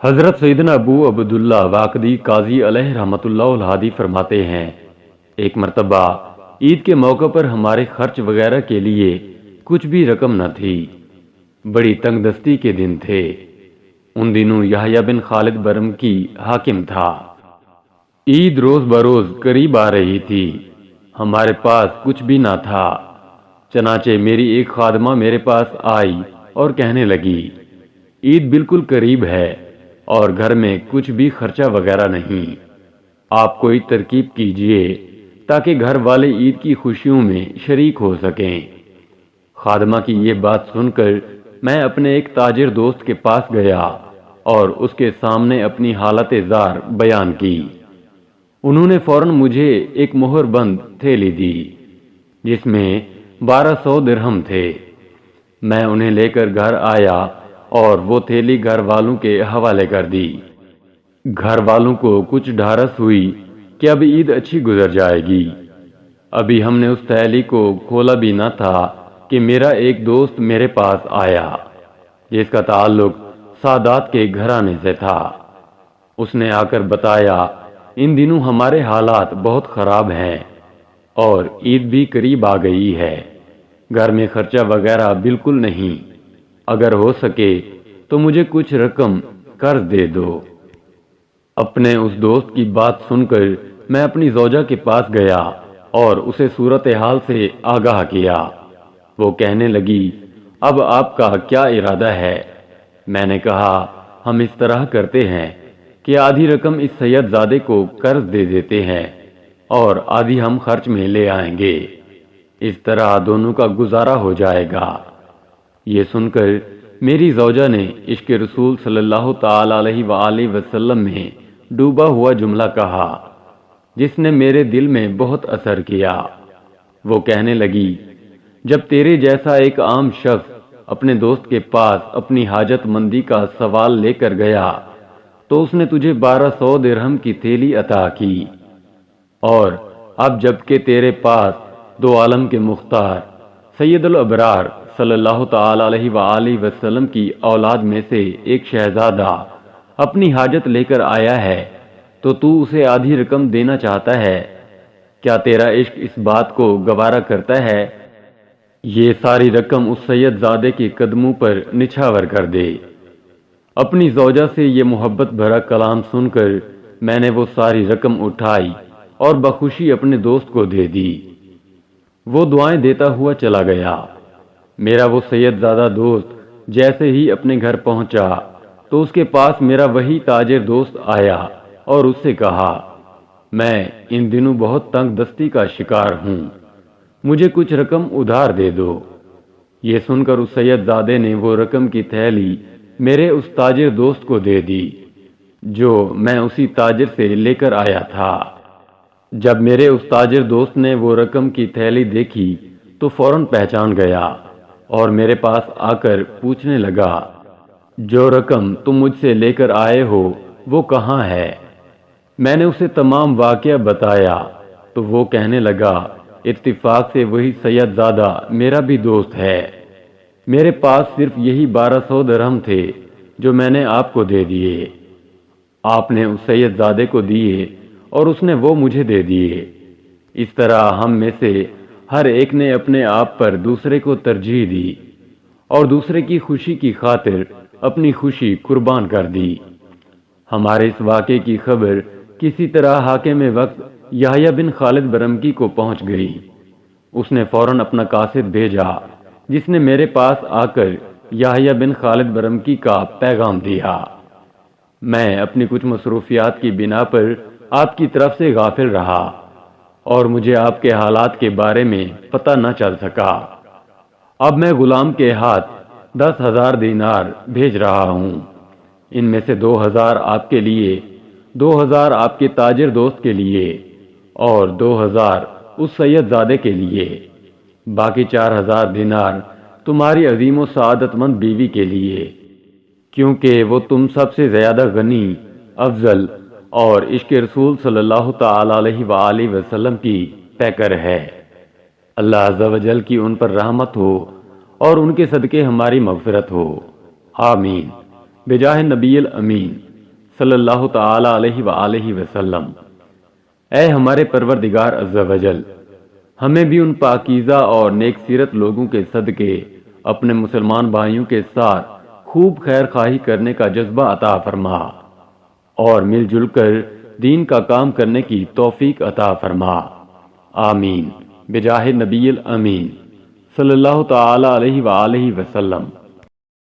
حضرت سیدنا ابو عبداللہ واقدی قاضی علیہ رحمۃ اللہ الہادی فرماتے ہیں، ایک مرتبہ عید کے موقع پر ہمارے خرچ وغیرہ کے لیے کچھ بھی رقم نہ تھی۔ بڑی تنگ دستی کے دن تھے۔ ان دنوں یحییٰ بن خالد برمکی حاکم تھا۔ عید روز بروز قریب آ رہی تھی۔ ہمارے پاس کچھ بھی نہ تھا۔ چنانچہ میری ایک خادمہ میرے پاس آئی اور کہنے لگی، عید بالکل قریب ہے اور گھر میں کچھ بھی خرچہ وغیرہ نہیں، آپ کوئی ترکیب کیجئے تاکہ گھر والے عید کی خوشیوں میں شریک ہو سکیں۔ خادمہ کی یہ بات سن کر میں اپنے ایک تاجر دوست کے پاس گیا اور اس کے سامنے اپنی حالت زار بیان کی۔ انہوں نے فوراً مجھے ایک مہر بند تھیلی دی جس میں 1200 درہم تھے۔ میں انہیں لے کر گھر آیا اور وہ تھیلی گھر والوں کے حوالے کر دی۔ گھر والوں کو کچھ ڈھارس ہوئی کہ اب عید اچھی گزر جائے گی۔ ابھی ہم نے اس تھیلی کو کھولا بھی نہ تھا کہ میرا ایک دوست میرے پاس آیا جس کا تعلق سادات کے گھرانے سے تھا۔ اس نے آ کر بتایا، ان دنوں ہمارے حالات بہت خراب ہیں اور عید بھی قریب آ گئی ہے، گھر میں خرچہ وغیرہ بالکل نہیں، اگر ہو سکے تو مجھے کچھ رقم قرض دے دو۔ اپنے اس دوست کی بات سن کر میں اپنی زوجہ کے پاس گیا اور اسے صورتحال سے آگاہ کیا۔ وہ کہنے لگی، اب آپ کا کیا ارادہ ہے؟ میں نے کہا، ہم اس طرح کرتے ہیں کہ آدھی رقم اس سید زادے کو قرض دے دیتے ہیں اور آدھی ہم خرچ میں لے آئیں گے، اس طرح دونوں کا گزارا ہو جائے گا۔ یہ سن کر میری زوجہ نے عشق رسول صلی اللہ تعالی علیہ وآلہ وسلم میں ڈوبا ہوا جملہ کہا جس نے میرے دل میں بہت اثر کیا۔ وہ کہنے لگی، جب تیرے جیسا ایک عام شخص اپنے دوست کے پاس اپنی حاجت مندی کا سوال لے کر گیا تو اس نے تجھے 1200 درہم کی تھیلی عطا کی، اور اب جب کہ تیرے پاس دو عالم کے مختار سید الابرار صلی اللہ تعالی علیہ وآلہ وسلم کی اولاد میں سے ایک شہزادہ اپنی حاجت لے کر آیا ہے تو اسے آدھی رقم دینا چاہتا ہے، کیا تیرا عشق اس بات کو گوارا کرتا ہے؟ یہ ساری رقم اس سید زادے کے قدموں پر نچھاور کر دے۔ اپنی زوجہ سے یہ محبت بھرا کلام سن کر میں نے وہ ساری رقم اٹھائی اور بخوشی اپنے دوست کو دے دی۔ وہ دعائیں دیتا ہوا چلا گیا۔ میرا وہ سید زادہ دوست جیسے ہی اپنے گھر پہنچا تو اس کے پاس میرا وہی تاجر دوست آیا اور اس سے کہا، میں ان دنوں بہت تنگ دستی کا شکار ہوں، مجھے کچھ رقم ادھار دے دو۔ یہ سن کر اس سید زادے نے وہ رقم کی تھیلی میرے اس تاجر دوست کو دے دی جو میں اسی تاجر سے لے کر آیا تھا۔ جب میرے اس تاجر دوست نے وہ رقم کی تھیلی دیکھی تو فوراً پہچان گیا اور میرے پاس آ کر پوچھنے لگا، جو رقم تم مجھ سے لے کر آئے ہو وہ کہاں ہے؟ میں نے اسے تمام واقعہ بتایا تو وہ کہنے لگا، اتفاق سے وہی سید زادہ میرا بھی دوست ہے، میرے پاس صرف یہی 1200 درہم تھے جو میں نے آپ کو دے دیے۔ آپ نے اس سید زادے کو دیے اور اس نے وہ مجھے دے دیے۔ اس طرح ہم میں سے ہر ایک نے اپنے آپ پر دوسرے کو ترجیح دی اور دوسرے کی خوشی کی خاطر اپنی خوشی قربان کر دی۔ ہمارے اس واقعے کی خبر کسی طرح حاکم وقت یحییٰ بن خالد برمکی کو پہنچ گئی۔ اس نے فوراً اپنا قاصد بھیجا جس نے میرے پاس آ کر یحییٰ بن خالد برمکی کا پیغام دیا۔ میں اپنی کچھ مصروفیات کی بنا پر آپ کی طرف سے غافل رہا اور مجھے آپ کے حالات کے بارے میں پتہ نہ چل سکا۔ اب میں غلام کے ہاتھ 10,000 دینار بھیج رہا ہوں، ان میں سے 2,000 آپ کے لیے، 2,000 آپ کے تاجر دوست کے لیے اور 2,000 اس سید زادے کے لیے، باقی 4,000 دینار تمہاری عظیم و سعادت مند بیوی کے لیے، کیونکہ وہ تم سب سے زیادہ غنی، افضل اور عشق رسول صلی اللہ تعالی علیہ وآلہ وسلم کی پیکر ہے۔ اللہ عز و جل کی ان پر رحمت ہو اور ان کے صدقے ہماری مغفرت ہو، آمین، بجاہ نبی الامین۔ صلی اللہ تعالی علیہ وآلہ وسلم۔ اے ہمارے پروردگار عز و جل، ہمیں بھی ان پاکیزہ اور نیک سیرت لوگوں کے صدقے اپنے مسلمان بھائیوں کے ساتھ خوب خیر خواہی کرنے کا جذبہ عطا فرما اور مل جل کر دین کا کام کرنے کی توفیق عطا فرما، آمین، بجاہ نبی الامین صلی اللہ تعالی علیہ وآلہ وسلم۔